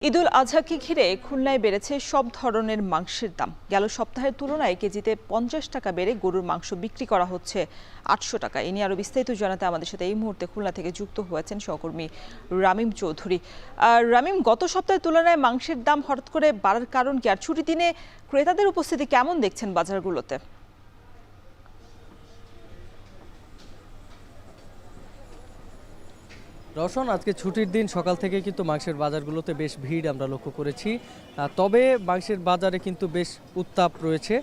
ঈদুল আজহাকে ঘিরে খুলনায় বেড়েছে সব ধরনের মাংসের দাম। গেল সপ্তাহের তুলনায় কেজিতে 50 টাকা বেড়ে গরুর মাংস বিক্রি করা হচ্ছে 800 টাকা। এ নিয়ে আরো বিস্তারিত জানাতে আমাদের সাথে এই মুহূর্তে খুলনা থেকে যুক্ত হয়েছেন সহকর্মী রামিম চৌধুরী। রামিম, গত সপ্তাহের তুলনায় মাংসের দাম হঠাৎ করে বাড়ার কারণ কি, আর ছুটির দিনে ক্রেতাদের উপস্থিতি কেমন দেখছেন বাজারগুলোতে? রওশন, আজকে ছুটির দিন সকাল থেকে কিন্তু মাংসের বাজারগুলোতে বেশ ভিড় আমরা লক্ষ্য করেছি। তবে মাংসের বাজারে কিন্তু বেশ উত্তাপ রয়েছে।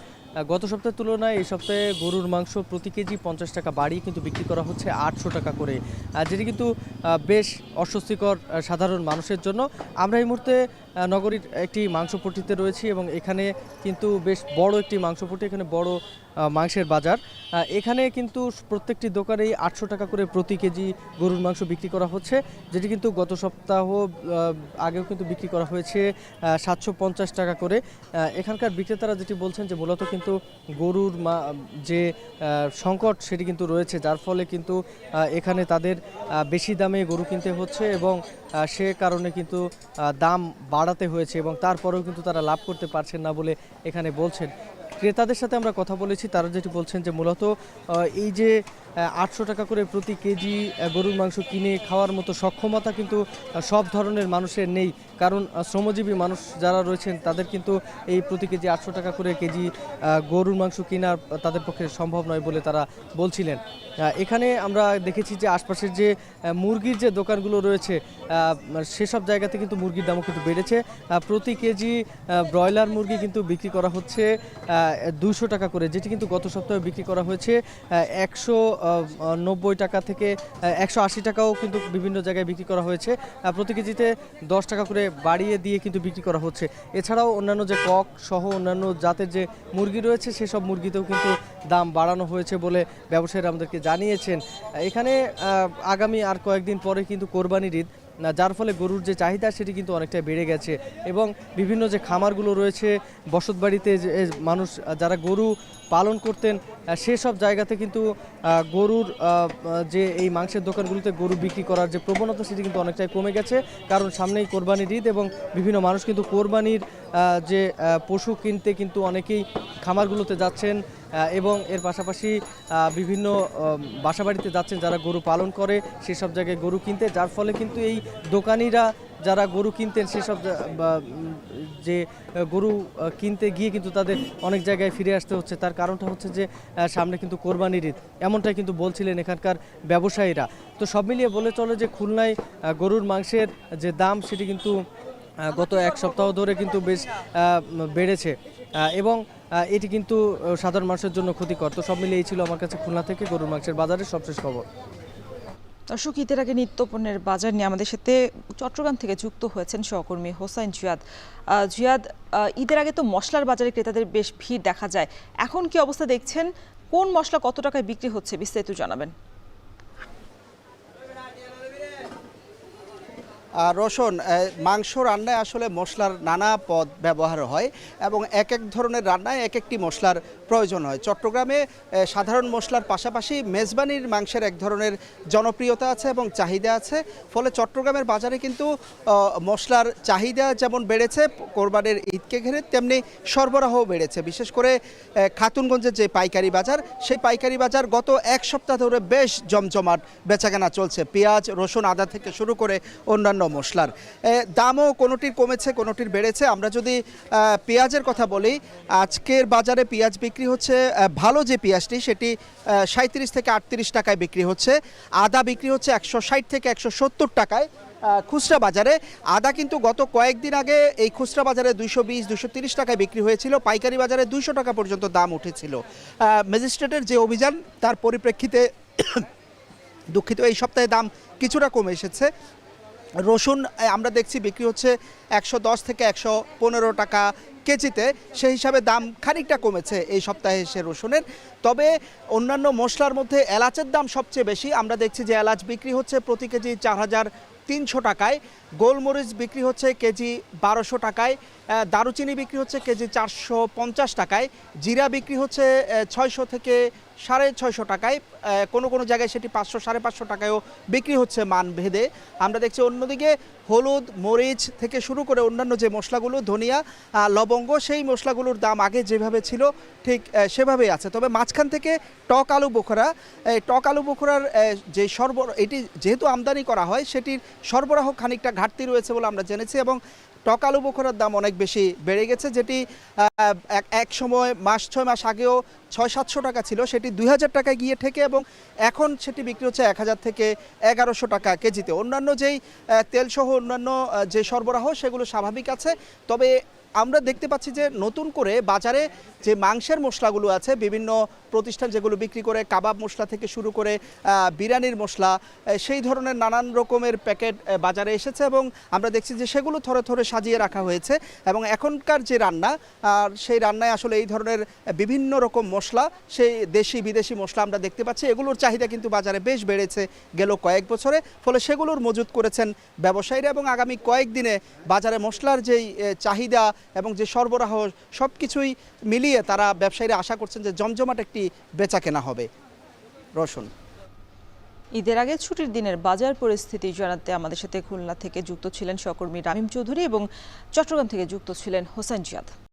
গত সপ্তাহের তুলনায় এই সপ্তাহে গরুর মাংস প্রতি কেজি 50 টাকা বাড়িয়ে কিন্তু বিক্রি করা হচ্ছে 800 টাকা করে, যেটি কিন্তু বেশ অস্বস্তিকর সাধারণ মানুষের জন্য। আমরা এই মুহূর্তে নগরীর একটি মাংসপট্টিতে রয়েছি এবং এখানে কিন্তু বেশ বড় একটি মাংসপট্টি, এখানে বড় মাংসের বাজার। এখানে কিন্তু প্রত্যেকটি দোকানেই 800 টাকা করে প্রতি কেজি গরুর মাংস বিক্রি করা হচ্ছে, যেটি কিন্তু গত সপ্তাহ আগেও কিন্তু বিক্রি করা হয়েছে 750 টাকা করে। এখানকার বিক্রেতারা যেটি বলছেন যে মূলত কিন্তু গরুর যে সংকট সেটি কিন্তু রয়েছে, যার ফলে কিন্তু এখানে তাদের বেশি দামে গরু কিনতে হচ্ছে এবং সে কারণে কিন্তু দাম বাড়াতে হয়েছে এবং তারপরেও কিন্তু তারা লাভ করতে পারছেন না বলে এখানে বলছেন। ক্রেতাদের সাথে আমরা কথা বলেছি, তারা যেটি বলছেন যে মূলত এই যে 800 টাকা করে প্রতি কেজি গরুর মাংস কিনে খাওয়ার মতো সক্ষমতা কিন্তু সব ধরনের মানুষের নেই, কারণ শ্রমজীবী মানুষ যারা রয়েছেন তাদের কিন্তু এই প্রতি কেজি 800 টাকা করে কেজি গরুর মাংস কেনা তাদের পক্ষে সম্ভব নয় বলে তারা বলছিলেন। এখানে আমরা দেখেছি যে আশপাশের যে মুরগির যে দোকানগুলো রয়েছে সেসব জায়গাতে কিন্তু মুরগির দামও কিন্তু বেড়েছে। প্রতি কেজি ব্রয়লার মুরগি কিন্তু বিক্রি করা হচ্ছে 200 টাকা করে, যেটি কিন্তু গত সপ্তাহে বিক্রি করা হয়েছে 190 টাকা থেকে 180 টাকাও কিন্তু বিভিন্ন জায়গায় বিক্রি করা হয়েছে। প্রতি কেজিতে 10 টাকা করে বাড়িয়ে দিয়ে কিন্তু বিক্রি করা হচ্ছে। এছাড়াও অন্যান্য যে কক সহ অন্যান্য জাতের যে মুরগি রয়েছে সেসব মুরগিতেও কিন্তু দাম বাড়ানো হয়েছে বলে ব্যবসায়ীরা আমাদেরকে জানিয়েছেন। এখানে আগামী আর কয়েকদিন পরে কিন্তু কোরবানির ঈদ, যার ফলে গরুর যে চাহিদা সেটি কিন্তু অনেকটা বেড়ে গেছে এবং বিভিন্ন যে খামারগুলো রয়েছে, বসতবাড়িতে যে মানুষ যারা গরু পালন করতেন সেসব জায়গাতে কিন্তু গরুর যে এই মাংসের দোকানগুলোতে গরু বিক্রি করার যে প্রবণতা সেটি কিন্তু অনেকটাই কমে গেছে, কারণ সামনেই কোরবানির ঈদ এবং বিভিন্ন মানুষ কিন্তু কোরবানির যে পশু কিনতে কিন্তু অনেকেই খামারগুলোতে যাচ্ছেন এবং এর পাশাপাশি বিভিন্ন বাসাবাড়িতে যাচ্ছেন যারা গরু পালন করে সেসব জায়গায় গরু কিনতে, যার ফলে কিন্তু এই দোকানিরা যারা গরু কিনতেন সেসব যে গরু কিনতে গিয়ে কিন্তু তাদের অনেক জায়গায় ফিরে আসতে হচ্ছে। তার কারণটা হচ্ছে যে সামনে কিন্তু কোরবানির ঈদ, এমনটাই কিন্তু বলছিলেন এখানকার ব্যবসায়ীরা। তো সব মিলিয়ে বলে চলে যে খুলনায় গরুর মাংসের যে দাম সেটি কিন্তু গত এক সপ্তাহ ধরে কিন্তু বেশ বেড়েছে এবং এটি কিন্তু সাধারণ মানুষের জন্য ক্ষতিকর। তো সব মিলিয়ে এই ছিল আমার কাছে খুলনা থেকে গরুর মাংসের বাজারের সবশেষ খবর। দর্শক, ঈদের আগে নিত্যপণ্যের বাজার নিয়ে আমাদের সাথে চট্টগ্রাম থেকে যুক্ত হয়েছেন সহকর্মী হোসাইন জিয়াদ। জিয়াদ, ঈদের আগে তো মশলার বাজারে ক্রেতাদের বেশ ভিড় দেখা যায়, এখন কি অবস্থা দেখছেন? কোন মশলা কত টাকায় বিক্রি হচ্ছে, বিস্তারিত জানাবেন। রসুন, মাংস রান্নায় আসলে মশলার নানা পদ ব্যবহার হয় এবং এক এক ধরনের রান্নায় এক একটি মশলার প্রয়োজন হয়। চট্টগ্রামে সাধারণ মশলার পাশাপাশি মেজবানির মাংসের এক ধরনের জনপ্রিয়তা আছে এবং চাহিদা আছে, ফলে চট্টগ্রামের বাজারে কিন্তু মশলার চাহিদা যেমন বেড়েছে কোরবানির ঈদকে ঘিরে, তেমনি সরবরাহও বেড়েছে। বিশেষ করে খাতুনগঞ্জের যে পাইকারি বাজার, সেই পাইকারি বাজার গত এক সপ্তাহ ধরে বেশ জমজমাট বেচাকেনা চলছে। পেঁয়াজ, রসুন, আদা থেকে শুরু করে অন্যান্য মশলার দামও কোনোটির কমেছে কোনোটির বেড়েছে। আমরা যদি পেঁয়াজের কথা বলি, আজকের বাজারে পেঁয়াজ বিক্রি হচ্ছে, ভালো যে পেঁয়াজটি সেটি 37 থেকে 38 টাকায় বিক্রি হচ্ছে। আদা বিক্রি হচ্ছে 160 থেকে 170 টাকায় খুচরা বাজারে। আদা কিন্তু গত কয়েকদিন আগে এই খুচরা বাজারে 220-230 টাকায় বিক্রি হয়েছিল, পাইকারি বাজারে 200 টাকা পর্যন্ত দাম উঠেছিল। ম্যাজিস্ট্রেটের যে অভিযান তার পরিপ্রেক্ষিতে দুঃখিত, এই সপ্তাহে দাম কিছুটা কমে এসেছে। রসুন আমরা দেখছি বিক্রি হচ্ছে 110 থেকে 115 টাকা কেজিতে, সেই হিসাবে দাম খানিকটা কমেছে এই সপ্তাহে এসে রসুনের। তবে অন্যান্য মশলার মধ্যে এলাচের দাম সবচেয়ে বেশি। আমরা দেখছি যে এলাচ বিক্রি হচ্ছে প্রতি কেজি 4300 টাকায়, গোলমরিচ বিক্রি হচ্ছে কেজি 1200 টাকায়, দারুচিনি বিক্রি হচ্ছে কেজি 450 টাকায়, জিরা বিক্রি হচ্ছে 600 থেকে 650 টাকায়, কোনো কোনো জায়গায় সেটি 500 550 টাকায়ও বিক্রি হচ্ছে মান ভেদে। আমরা দেখছি অন্যদিকে হলুদ, মরিচ থেকে শুরু করে অন্যান্য যে মশলাগুলো, ধনিয়া, লবঙ্গ, সেই মশলাগুলোর দাম আগে যেভাবে ছিল ঠিক সেভাবেই আছে। তবে মাঝখান থেকে টক আলু বোখরা, টক আলু বোখরার যে এটি যেহেতু আমদানি করা হয় সেটির সরবরাহ খানিকটা ঘাটতি রয়েছে বলে আমরা জেনেছি, এবং টক আলু বোখরার দাম অনেক বেশি বেড়ে গেছে, যেটি এক সময় 6 মাস আগেও 600-700 টাকা ছিল, সেটি 2000 টাকায় গিয়ে ঠেকে এবং এখন সেটি বিক্রি হচ্ছে 1000 থেকে 1100 টাকা কেজিতে। অন্যান্য যেই তেলসহ অন্যান্য যে সরবরাহ সেগুলো স্বাভাবিক আছে। তবে আমরা দেখতে পাচ্ছি যে নতুন করে বাজারে যে মাংসের মশলাগুলো আছে, বিভিন্ন প্রতিষ্ঠান যেগুলো বিক্রি করে কাবাব মশলা থেকে শুরু করে বিরিয়ানির মশলা, সেই ধরনের নানান রকমের প্যাকেট বাজারে এসেছে এবং আমরা দেখছি যে সেগুলো থরে থরে সাজিয়ে রাখা হয়েছে। এবং এখনকার যে রান্না, সেই রান্নায় আসলে এই ধরনের বিভিন্ন রকম মশলা, সেই দেশি বিদেশি মশলা আমরা দেখতে পাচ্ছি, এগুলোর চাহিদা কিন্তু বাজারে বেশ বেড়েছে গেল কয়েক বছরে। ফলে সেগুলোর মজুত করেছেন ব্যবসায়ীরা এবং আগামী কয়েকদিনে বাজারে মশলার যেই চাহিদা এবং যে সরবরাহ সব কিছুই মিলিয়ে তারা ব্যবসায়ীরা আশা করছেন যে জমজমাট একটি বেচা কেনা হবে। রোশন। ঈদের আগে ছুটির দিনের বাজার পরিস্থিতি জানাতে আমাদের সাথে খুলনা থেকে যুক্ত ছিলেন সহকর্মী রামিম চৌধুরী এবং চট্টগ্রাম থেকে যুক্ত ছিলেন হোসেন জিয়াদ।